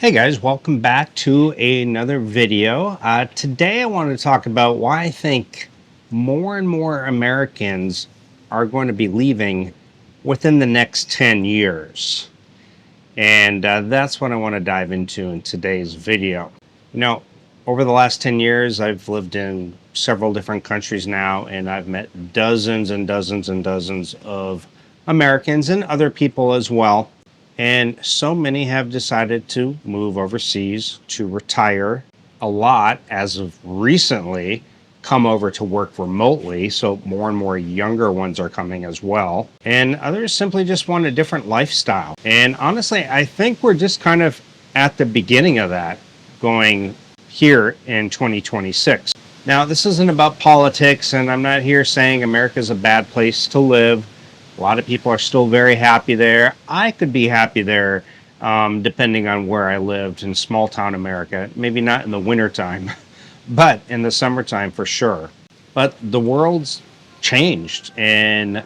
Hey guys, welcome back to another video. Today I want to talk about why I think more and more Americans are going to be leaving within the next 10 years. And that's what I want to dive into in today's video. You know, over the last 10 years, I've lived in several different countries now, and I've met dozens and dozens and dozens of Americans and other people as well. And so many have decided to move overseas to retire. A lot, as of recently, come over to work remotely. So more and more younger ones are coming as well. And others simply just want a different lifestyle. And honestly, I think we're just kind of at the beginning of that going here in 2026. Now, this isn't about politics, and I'm not here saying America's a bad place to live. A lot of people are still very happy there. I could be happy there, depending on where I lived in small town America. Maybe not in the wintertime, but in the summertime for sure. But the world's changed, and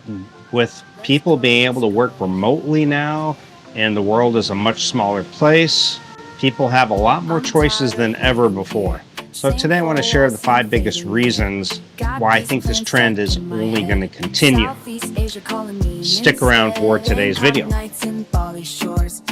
with people being able to work remotely now, and the world is a much smaller place, people have a lot more choices than ever before. So today I want to share the 5 biggest reasons why I think this trend is only going to continue. Stick around for today's video.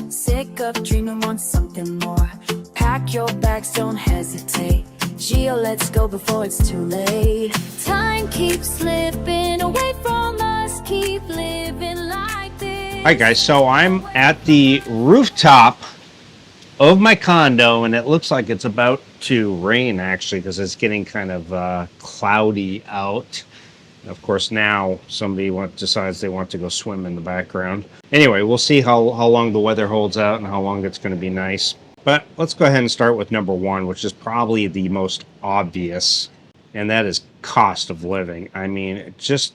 Sick of dreaming, want something more. Pack your bags, don't hesitate. Gio, let's go before it's too late. Time keeps slipping away from us. Keep living like this. All right, guys. So I'm at the rooftop of my condo, and it looks like it's about to rain actually, because it's getting kind of cloudy out. Of course, now somebody decides they want to go swim in the background. Anyway, we'll see how long the weather holds out and how long it's going to be nice. But let's go ahead and start with number 1, which is probably the most obvious, and that is cost of living. I mean, just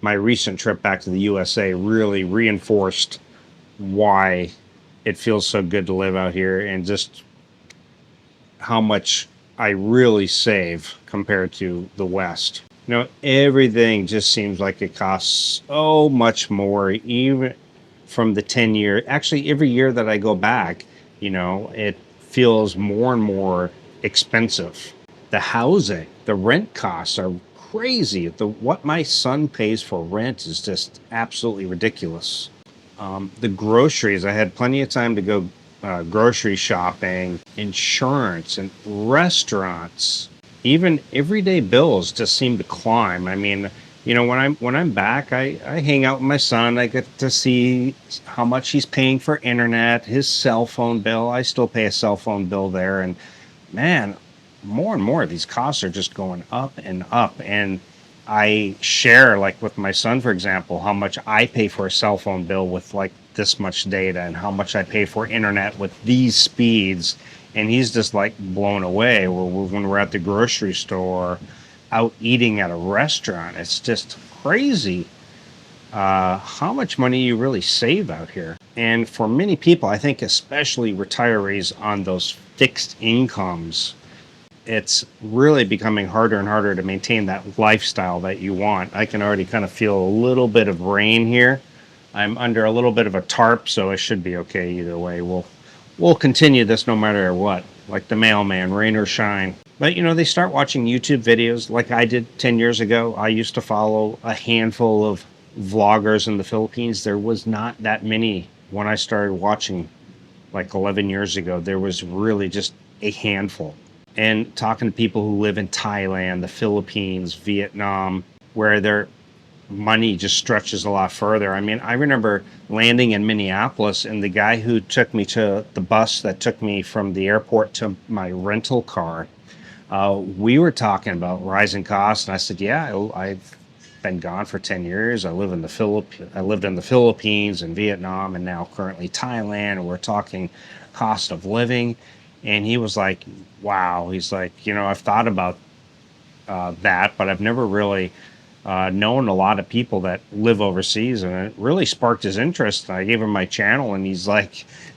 my recent trip back to the USA really reinforced why it feels so good to live out here, and just how much I really save compared to the West. You know, everything just seems like it costs so much more, even from the 10 year. Actually, every year that I go back, you know, it feels more and more expensive. The housing, the rent costs are crazy. What my son pays for rent is just absolutely ridiculous. The groceries, I had plenty of time to go grocery shopping, insurance, and restaurants. Even everyday bills just seem to climb. I mean, you know, when I'm back, I hang out with my son. I get to see how much he's paying for internet, his cell phone bill. I still pay a cell phone bill there, and man, more and more these costs are just going up and up. And I share, like with my son, for example, how much I pay for a cell phone bill with like this much data, and how much I pay for internet with these speeds. And he's just like blown away when we're at the grocery store, out eating at a restaurant. It's just crazy how much money you really save out here. And for many people, I think especially retirees on those fixed incomes, it's really becoming harder and harder to maintain that lifestyle that you want. I can already kind of feel a little bit of rain here. I'm under a little bit of a tarp, so I should be okay either way. We'll continue this no matter what, like the mailman, rain or shine. But you know, they start watching YouTube videos like I did 10 years ago. I used to follow a handful of vloggers in the Philippines. There was not that many when I started watching like 11 years ago. There was really just a handful. And talking to people who live in Thailand, the Philippines, Vietnam, where their money just stretches a lot further. I mean, I remember landing in Minneapolis, and the guy who took me to the bus that took me from the airport to my rental car, we were talking about rising costs, and I said, yeah, I've been gone for 10 years. I lived in the Philippines and Vietnam, and now currently Thailand, and we're talking cost of living. And he was like, wow. He's like, you know, I've thought about that, but I've never really known a lot of people that live overseas, and it really sparked his interest. I gave him my channel, and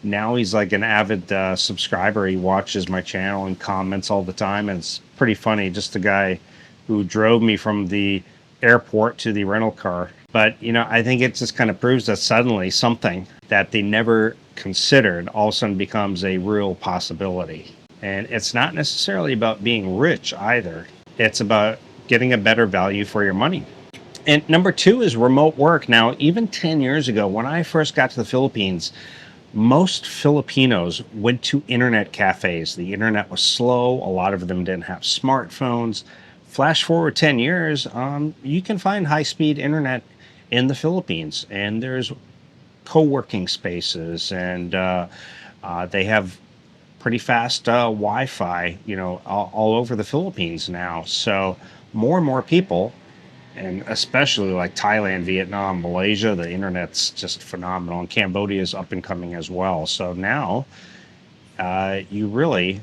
now he's like an avid subscriber. He watches my channel and comments all the time, and it's pretty funny. Just the guy who drove me from the airport to the rental car. But, you know, I think it just kind of proves that suddenly something that they never considered all of a sudden becomes a real possibility. And it's not necessarily about being rich either. It's about getting a better value for your money. And number two is remote work. Now, even 10 years ago, when I first got to the Philippines, most Filipinos went to internet cafes. The internet was slow. A lot of them didn't have smartphones. Flash forward 10 years, you can find high-speed internet in the Philippines, and there's co-working spaces, and they have pretty fast Wi-Fi, all over the Philippines now. So more and more people, and especially like Thailand, Vietnam, Malaysia, the internet's just phenomenal, and Cambodia is up and coming as well. So now you really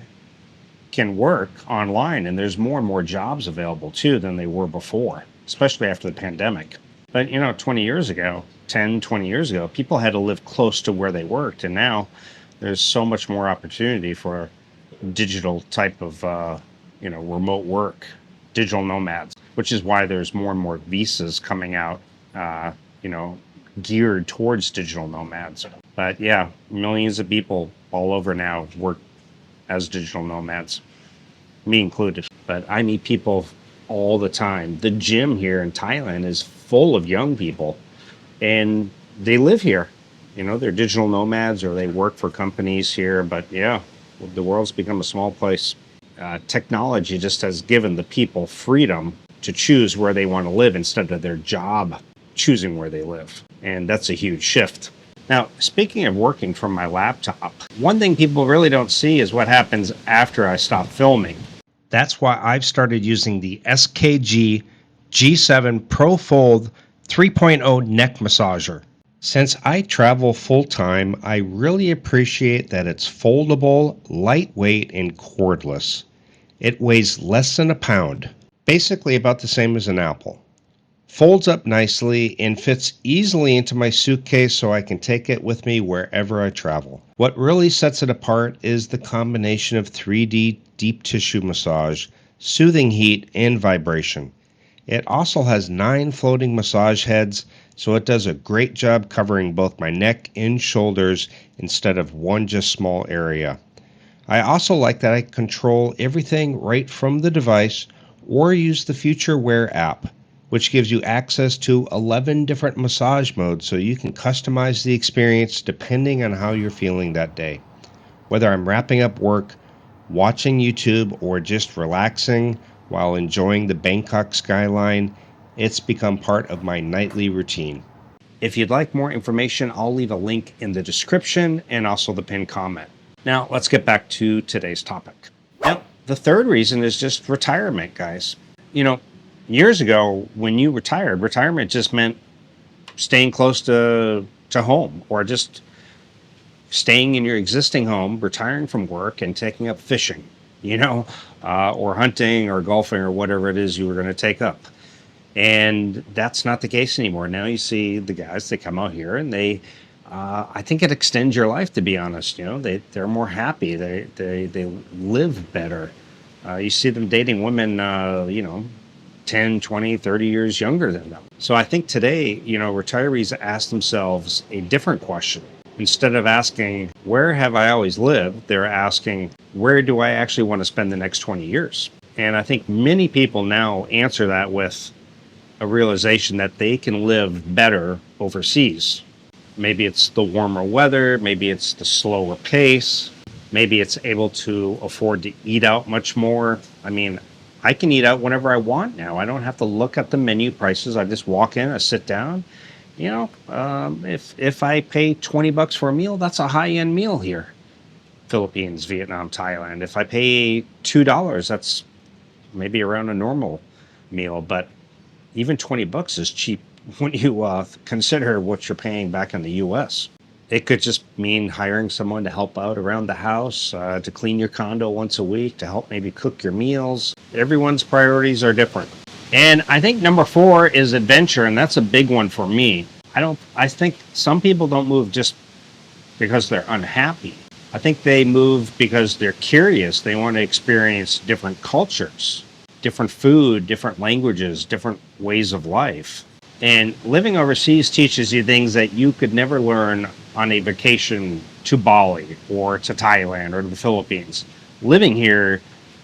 can work online, and there's more and more jobs available too than they were before, especially after the pandemic. But 20 years ago, 10, 20 years ago, people had to live close to where they worked, and now there's so much more opportunity for digital type of remote work, digital nomads, which is why there's more and more visas coming out, geared towards digital nomads. But yeah, millions of people all over now work as digital nomads, me included. But I meet people all the time. The gym here in Thailand is full of young people, and they live here. They're digital nomads or they work for companies here. But yeah, the world's become a small place. Technology just has given the people freedom to choose where they want to live instead of their job choosing where they live. And that's a huge shift. Now, speaking of working from my laptop, one thing people really don't see is what happens after I stop filming. That's why I've started using the SKG G7 Pro Fold 3.0 neck massager. Since I travel full-time, I really appreciate that it's foldable, lightweight, and cordless. It weighs less than a pound, basically about the same as an apple. Folds up nicely and fits easily into my suitcase so I can take it with me wherever I travel. What really sets it apart is the combination of 3D deep tissue massage, soothing heat, and vibration. It also has 9 floating massage heads, so it does a great job covering both my neck and shoulders instead of one just small area. I also like that I control everything right from the device or use the Future Wear app, which gives you access to 11 different massage modes so you can customize the experience depending on how you're feeling that day. Whether I'm wrapping up work, watching YouTube, or just relaxing while enjoying the Bangkok skyline, it's become part of my nightly routine. If you'd like more information, I'll leave a link in the description and also the pinned comment. Now, let's get back to today's topic. Now, the third reason is just retirement, guys. Years ago, when you retired, retirement just meant staying close to home, or just staying in your existing home, retiring from work, and taking up fishing, or hunting or golfing or whatever it is you were going to take up. And that's not the case anymore. Now you see the guys, they come out here and they, I think it extends your life, to be honest. They're more happy. They live better. You see them dating women, 10, 20, 30 years younger than them. So I think today, retirees ask themselves a different question. Instead of asking, where have I always lived? They're asking, where do I actually want to spend the next 20 years? And I think many people now answer that with a realization that they can live better overseas. Maybe it's the warmer weather, maybe it's the slower pace, maybe it's able to afford to eat out much more. I mean, I can eat out whenever I want now. I don't have to look at the menu prices. I just walk in, I sit down. If I pay $20 for a meal, that's a high-end meal here. Philippines, Vietnam, Thailand. If I pay $2, that's maybe around a normal meal. But even $20 is cheap when you consider what you're paying back in the U.S. It could just mean hiring someone to help out around the house, to clean your condo once a week, to help maybe cook your meals. Everyone's priorities are different. And I think number 4 is adventure, and that's a big one for me. I think some people don't move just because they're unhappy. I think they move because they're curious. They want to experience different cultures, different food, different languages, different ways of life. And living overseas teaches you things that you could never learn on a vacation to Bali or to Thailand or to the Philippines. Living here,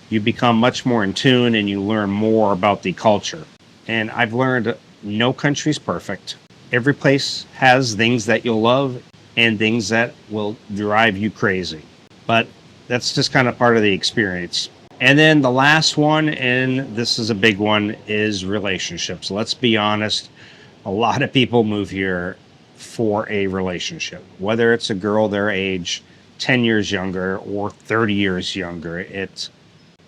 you become much more in tune and you learn more about the culture. And I've learned no country's perfect. Every place has things that you'll love and things that will drive you crazy. But that's just kind of part of the experience. And then the last one, and this is a big one, is relationships. Let's be honest, a lot of people move here for a relationship, whether it's a girl their age, 10 years younger or 30 years younger.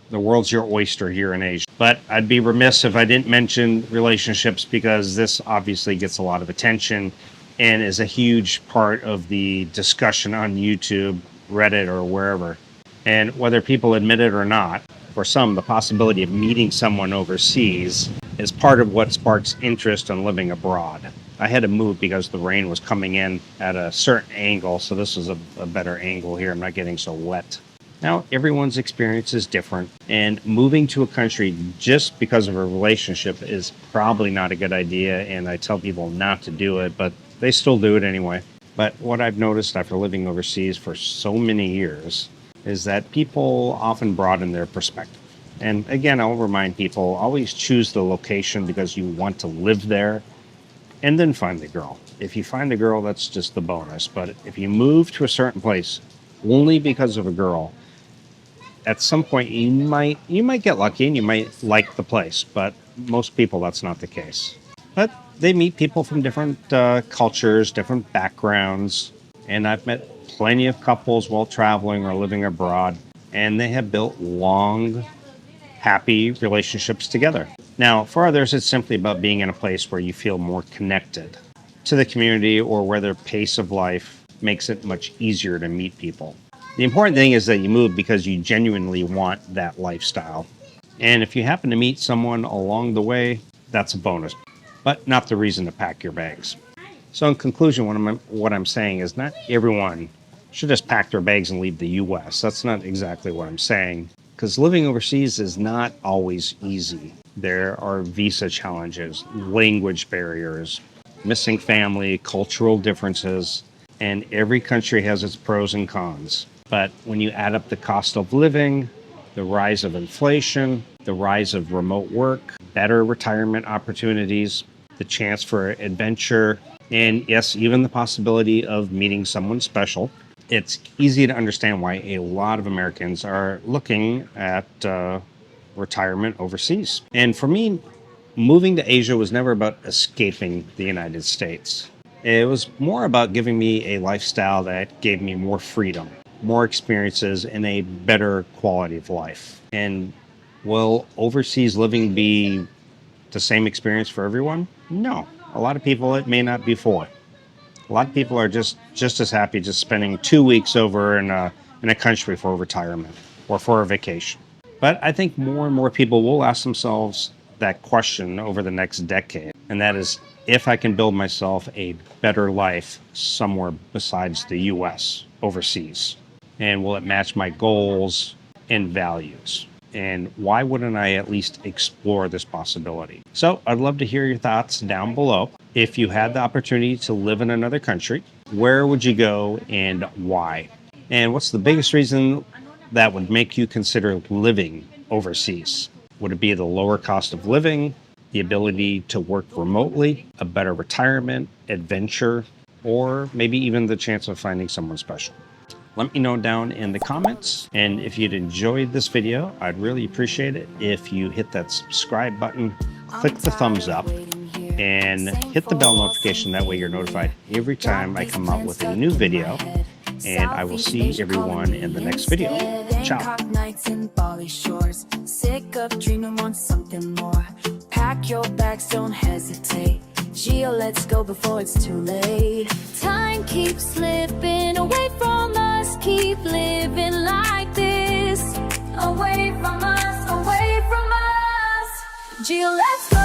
The world's your oyster here in Asia. But I'd be remiss if I didn't mention relationships, because this obviously gets a lot of attention and is a huge part of the discussion on YouTube, Reddit, or wherever. And whether people admit it or not, for some, the possibility of meeting someone overseas is part of what sparks interest in living abroad. I had to move because the rain was coming in at a certain angle, so this is a better angle here. I'm not getting so wet. Now, everyone's experience is different, and moving to a country just because of a relationship is probably not a good idea, and I tell people not to do it, but they still do it anyway. But what I've noticed after living overseas for so many years is that people often broaden their perspective. And again, I'll remind people, always choose the location because you want to live there, and then find the girl. If you find the girl, that's just the bonus. But if you move to a certain place only because of a girl, at some point you might get lucky and you might like the place, but most people, that's not the case. But they meet people from different cultures, different backgrounds, and I've met plenty of couples while traveling or living abroad, and they have built long, happy relationships together. Now, for others, it's simply about being in a place where you feel more connected to the community, or where their pace of life makes it much easier to meet people. The important thing is that you move because you genuinely want that lifestyle. And if you happen to meet someone along the way, that's a bonus, but not the reason to pack your bags. So in conclusion, what I'm saying is not everyone should just pack their bags and leave the US. That's not exactly what I'm saying, because living overseas is not always easy. There are visa challenges, language barriers, missing family, cultural differences, and every country has its pros and cons. But when you add up the cost of living, the rise of inflation, the rise of remote work, better retirement opportunities, the chance for adventure, and yes, even the possibility of meeting someone special, it's easy to understand why a lot of Americans are looking at retirement overseas. And for me, moving to Asia was never about escaping the United States. It was more about giving me a lifestyle that gave me more freedom, more experiences, and a better quality of life. And will overseas living be the same experience for everyone? No. A lot of people, it may not be for. A lot of people are just as happy just spending 2 weeks over in a country for retirement or for a vacation. But I think more and more people will ask themselves that question over the next decade, and that is, if I can build myself a better life somewhere besides the US, overseas, and will it match my goals and values? And why wouldn't I at least explore this possibility? So I'd love to hear your thoughts down below. If you had the opportunity to live in another country, where would you go and why? And what's the biggest reason that would make you consider living overseas? Would it be the lower cost of living, the ability to work remotely, a better retirement, adventure, or maybe even the chance of finding someone special? Let me know down in the comments. And if you'd enjoyed this video, I'd really appreciate it if you hit that subscribe button, click the thumbs up, and hit the bell notification. That way you're notified every time I come out with a new video. And I will see everyone in the next video. Ciao. Sick of dreaming, want something more. Pack your bags, don't hesitate. Gio, let's go before it's too late. Time keeps slipping away from us. Keep living like this. Away from us, away from us. Gio, let's go.